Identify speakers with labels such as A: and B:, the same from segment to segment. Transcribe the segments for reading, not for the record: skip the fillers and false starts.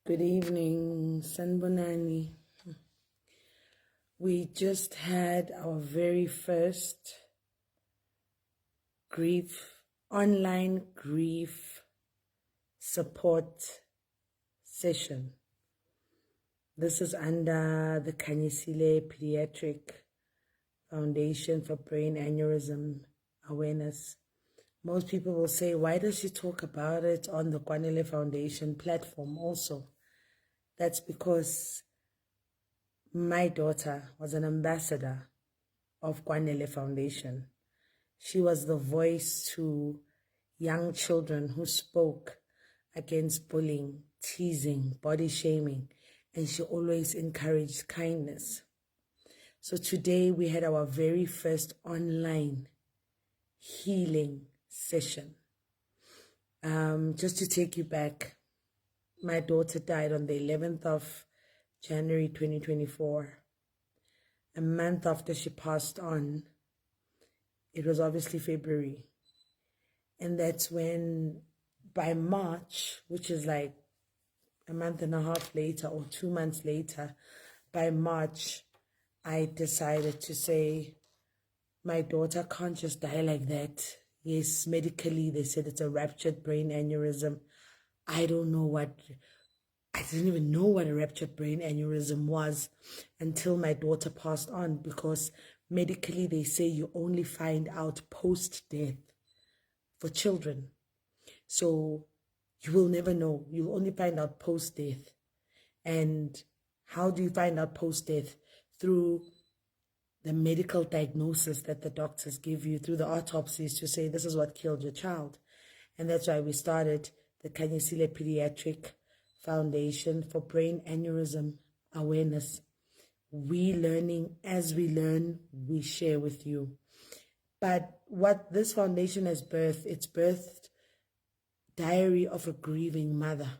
A: Good evening, Sanbonani. We just had our very first online grief support session. This is under the Kanyisile Pediatric Foundation for Brain Aneurysm Awareness. Most people will say, why does she talk about it on the Kwanele Foundation platform also? That's because my daughter was an ambassador of Kwanele Foundation. She was the voice to young children who spoke against bullying, teasing, body shaming, and she always encouraged kindness. So today we had our very first online healing session. Just to take you back, my daughter died on the 11th of January 2024. A month after she passed on, it was obviously February. And that's when, by March, which is like a month and a half later or 2 months later, by March, I decided to say, my daughter can't just die like that. Yes, medically, they said it's a ruptured brain aneurysm. I didn't even know what a ruptured brain aneurysm was until my daughter passed on, because medically they say you only find out post-death for children. So you will never know. You'll only find out post-death. And how do you find out post-death? Through the medical diagnosis that the doctors give you, through the autopsies to say this is what killed your child. And that's why we started the Kanyisile Pediatric Foundation for Brain Aneurysm Awareness. We learning, as we learn, we share with you. But what this foundation has birthed, it's birthed Diary of a Grieving Mother.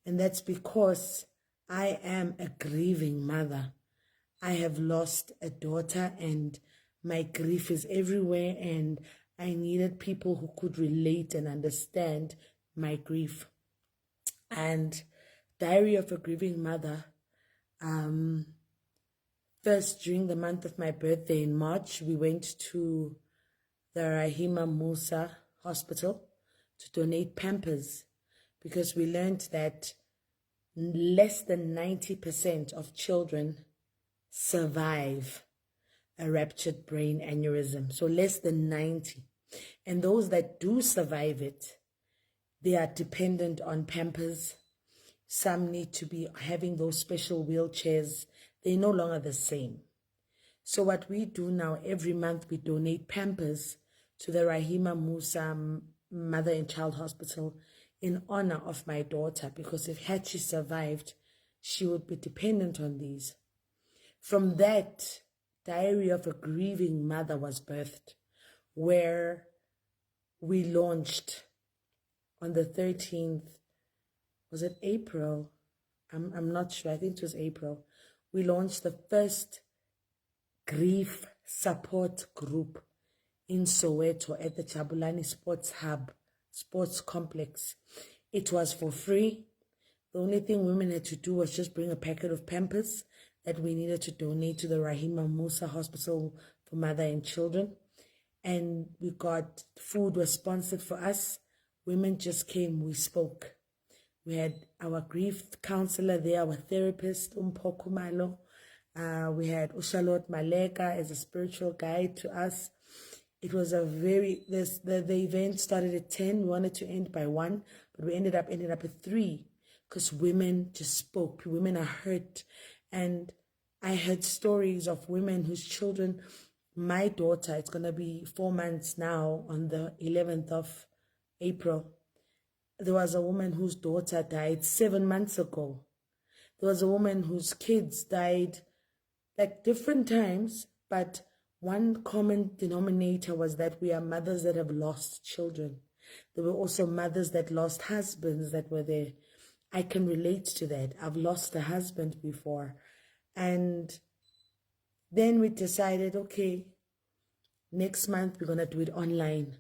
A: And that's because I am a grieving mother. I have lost a daughter and my grief is everywhere, and I needed people who could relate and understand my grief. And Diary of a Grieving Mother, first during the month of my birthday in March, we went to the Rahima Musa Hospital to donate Pampers, because we learned that less than 90% of children survive a ruptured brain aneurysm. So less than 90. And those that do survive it, they are dependent on Pampers. Some need to be having those special wheelchairs. They're no longer the same. So what we do now, every month we donate Pampers to the Rahima Musa Mother and Child Hospital in honor of my daughter, because if had she survived, she would be dependent on these. From that, Diary of a Grieving Mother was birthed, where we launched on the 13th, was it April? I'm not sure, I think it was April. We launched the first grief support group in Soweto at the Jabulani Sports Hub, Sports Complex. It was for free. The only thing women had to do was just bring a packet of Pampers that we needed to donate to the Rahima Musa Hospital for Mother and Children. And we got food was sponsored for us. Women just came, we spoke. We had our grief counselor there, our therapist, Umpokumalo. We had Ushalot Maleka as a spiritual guide to us. It was a very, the event started at 10. We wanted to end by 1, but we ended up at 3, because women just spoke. Women are hurt. And I heard stories of women whose children, my daughter, it's going to be 4 months now on the 11th of April. There was a woman whose daughter died 7 months ago. There was a woman whose kids died like different times, but one common denominator was that we are mothers that have lost children. There were also mothers that lost husbands that were there. I can relate to that. I've lost a husband before. And then we decided, okay, next month we're going to do it online.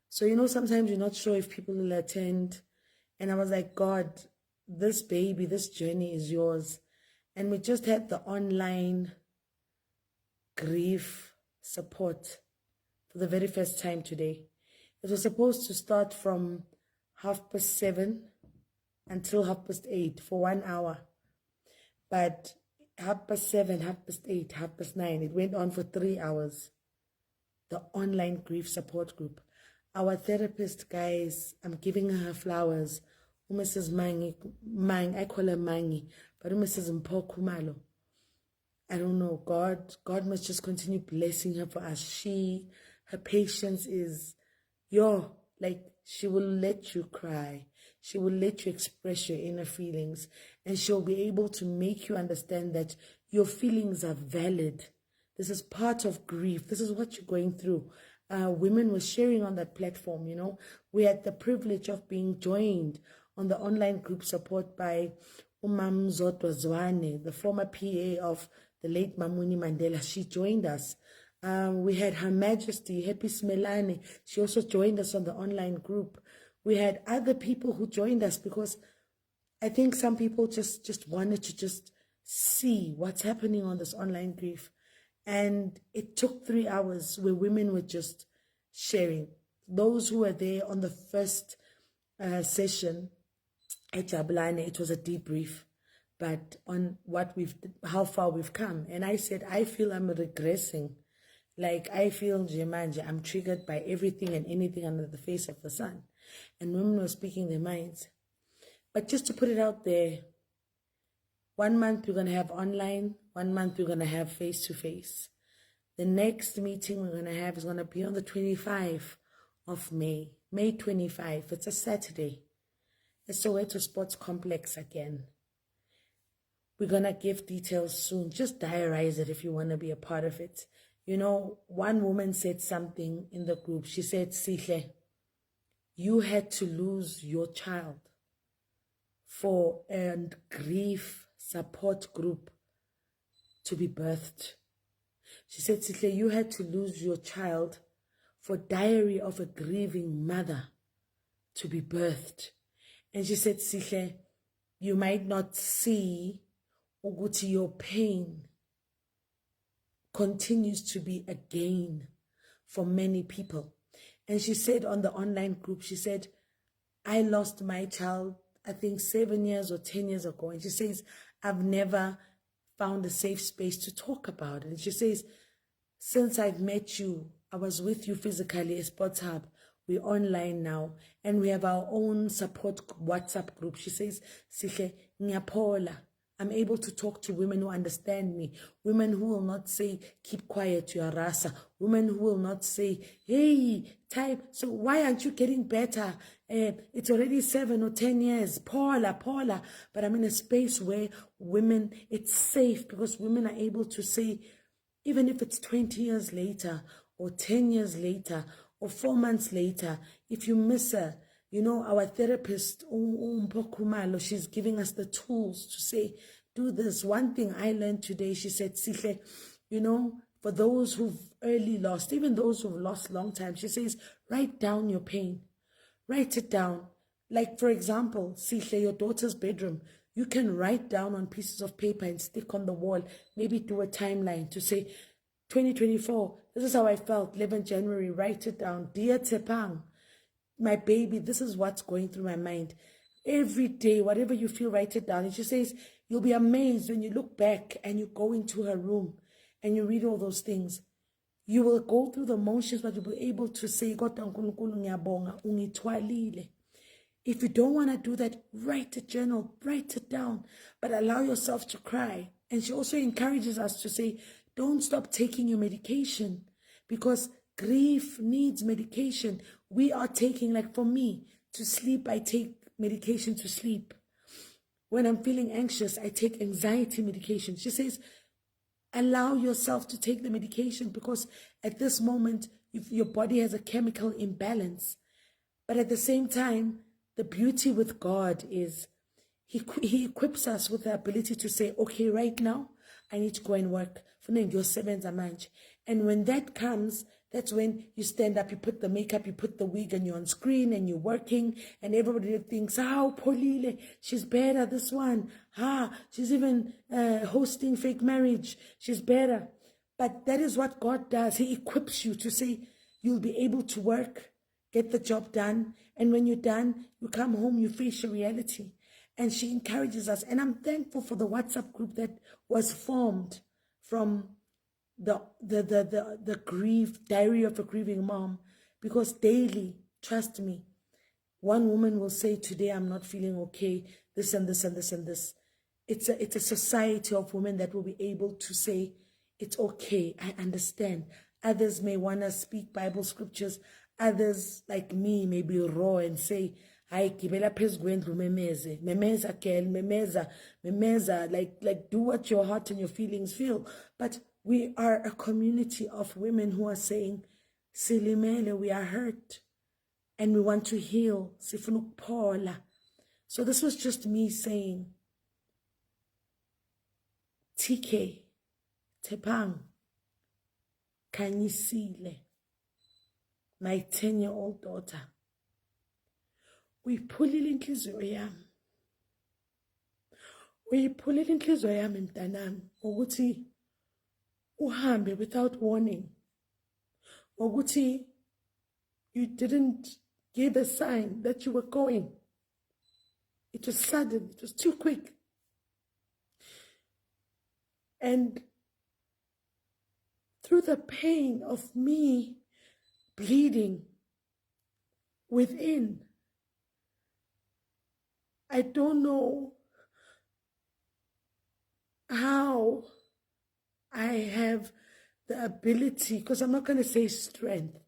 A: So, sometimes you're not sure if people will attend. And I was like, God, this baby, this journey is yours. And we just had the online grief support for the very first time today. It was supposed to start from 7:30 until 8:30 for 1 hour. But 7:30, 8:30, 9:30, it went on for 3 hours. The online grief support group. Our therapist, guys, I'm giving her flowers. Mrs. Mangi, I call her Mangi, but Mrs. Mpokumalo. I don't know, God must just continue blessing her for us. Her patience is, like, she will let you cry. She will let you express your inner feelings, and she'll be able to make you understand that your feelings are valid. This is part of grief. This is what you're going through. Women were sharing on that platform, We had the privilege of being joined on the online group support by Umam Zodwa Zwane, the former PA of the late Mamuni Mandela. She joined us. We had Her Majesty, Happy Smelane. She also joined us on the online group. We had other people who joined us because I think some people just wanted to just see what's happening on this online grief. And it took 3 hours where women were just sharing. Those who were there on the first session at Jabulane, it was a debrief, but on how far we've come. And I said, I feel I'm regressing. Like, I feel, Jemanja, I'm triggered by everything and anything under the face of the sun. And women were speaking their minds. But just to put it out there, 1 month we're going to have online, 1 month we're going to have face-to-face. The next meeting we're going to have is going to be on the 25th of May, May 25. It's a Saturday. It's Soweto Sports Complex again. We're going to give details soon. Just diarize it if you want to be a part of it. One woman said something in the group. She said, Sihle, you had to lose your child for a grief support group to be birthed. She said, Sihle, you had to lose your child for Diary of a Grieving Mother to be birthed. And she said, Sihle, you might not see ukuthi your pain continues to be a gain for many people. And she said on the online group, she said, I lost my child, I think 7 years or 10 years ago. And she says, I've never found a safe space to talk about it. And she says, since I've met you, I was with you physically at Sports Hub. We're online now, and we have our own support WhatsApp group. She says, Sihle, ngiyapola. I'm able to talk to women who understand me, women who will not say, keep quiet, you are rasa, women who will not say, hey, time, so why aren't you getting better? It's already 7 or 10 years, Paula. But I'm in a space where women, it's safe because women are able to say, even if it's 20 years later or 10 years later or 4 months later, if you miss her, our therapist, Mpokumalo, she's giving us the tools to say, do this. One thing I learned today, she said, Sihle, for those who've early lost, even those who've lost long time, she says, write down your pain. Write it down. Like, for example, Sihle, your daughter's bedroom, you can write down on pieces of paper and stick on the wall, maybe do a timeline to say, 2024, this is how I felt, 11 January, write it down. Dear Tepang, my baby, this is what's going through my mind. Every day, whatever you feel, write it down. And she says, you'll be amazed when you look back and you go into her room and you read all those things. You will go through the motions, but you'll be able to say, if you don't want to do that, write a journal, write it down, but allow yourself to cry. And she also encourages us to say, don't stop taking your medication because grief needs medication. We are taking, like for me, to sleep, I take medication to sleep. When I'm feeling anxious, I take anxiety medication. She says, allow yourself to take the medication because at this moment, if your body has a chemical imbalance. But at the same time, the beauty with God is he equips us with the ability to say, okay, right now, I need to go and work. And when that comes, That's when you stand up, you put the makeup, you put the wig, and you're on screen and you're working, and everybody thinks, "Oh, Polile, she's better, this one. She's even hosting fake marriage. She's better." But that is what God does. He equips you to say, you'll be able to work, get the job done. And when you're done, you come home, you face your reality. And she encourages us. And I'm thankful for the WhatsApp group that was formed from the grief, diary of a grieving mom. Because daily, trust me, one woman will say, "Today I'm not feeling okay, this and this and this and this." It's a society of women that will be able to say, "It's okay, I understand." Others may want to speak Bible scriptures. Others, like me, may be raw and say, "Hayi, gibela phezu kwendlu memeze, memeza girl, memeza, like do what your heart and your feelings feel." But we are a community of women who are saying, "Silimele, we are hurt and we want to heal. Sifuna ukuphola." So this was just me saying, TK, Tepang, Kanyisile, my 10-year-old daughter, uyiphulile inhliziyo yami. Uyiphulile inhliziyo yami mntanami ukuthi uhambe without warning. Ukuthi you didn't give a sign that you were going. It was sudden, it was too quick. And through the pain of me bleeding within, I don't know how I have the ability, because I'm not going to say strength,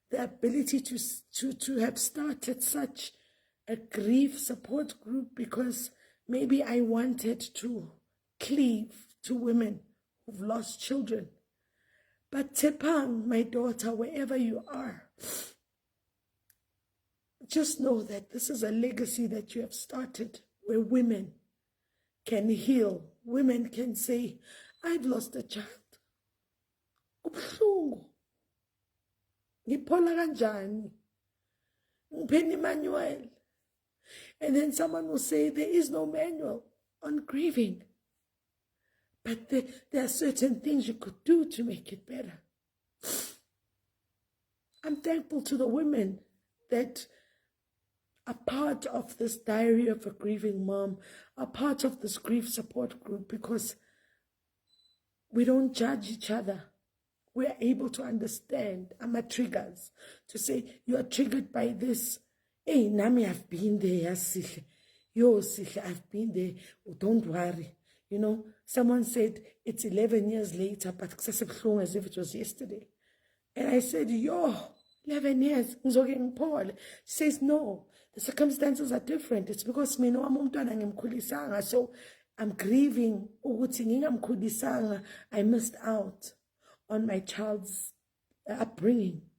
A: the ability to have started such a grief support group, because maybe I wanted to cleave to women who've lost children. But Tepang, my daughter, wherever you are, just know that this is a legacy that you have started, where women can heal. Women can say, "I've lost a child. Kubuhlungu. Ngiphola kanjani? Ngipheni manual." And then someone will say, "There is no manual on grieving. But there are certain things you could do to make it better." I'm thankful to the women that are part of this diary of a grieving mom, are part of this grief support group, because we don't judge each other. We're able to understand our triggers, to say, "You are triggered by this. Hey, Nami, I've been there. Yo, I've been there. Oh, don't worry." You know, someone said it's 11 years later, but as if it was yesterday. And I said, "Yo, 11 years. She says, "No, the circumstances are different. It's because me no amumtwana, so I'm grieving. I missed out on my child's upbringing.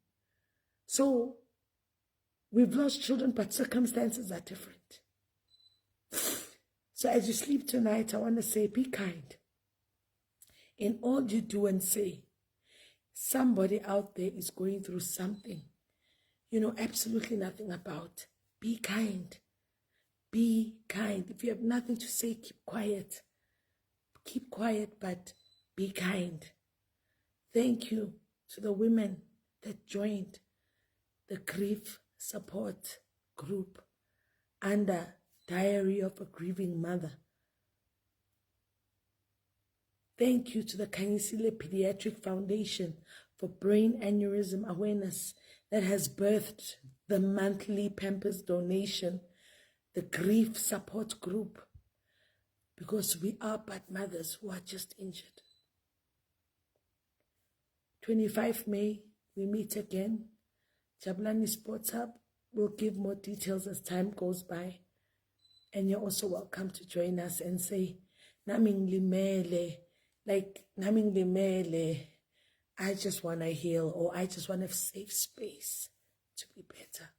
A: So we've lost children, but circumstances are different." So as you sleep tonight, I want to say, be kind. In all you do and say, somebody out there is going through something you know absolutely nothing about. Be kind. Be kind. If you have nothing to say, keep quiet. Keep quiet, but be kind. Thank you to the women that joined the grief support group under Diary of a Grieving Mother. Thank you to the Kanyisile Pediatric Foundation for Brain Aneurysm Awareness that has birthed the monthly Pampers donation, the grief support group, because we are but mothers who are just injured. 25 May, we meet again. Jabulani Sports Hub will give more details as time goes by. And you're also welcome to join us and say, "Naming limele," like "Naming limele, I just want to heal," or "I just want a safe space to be better."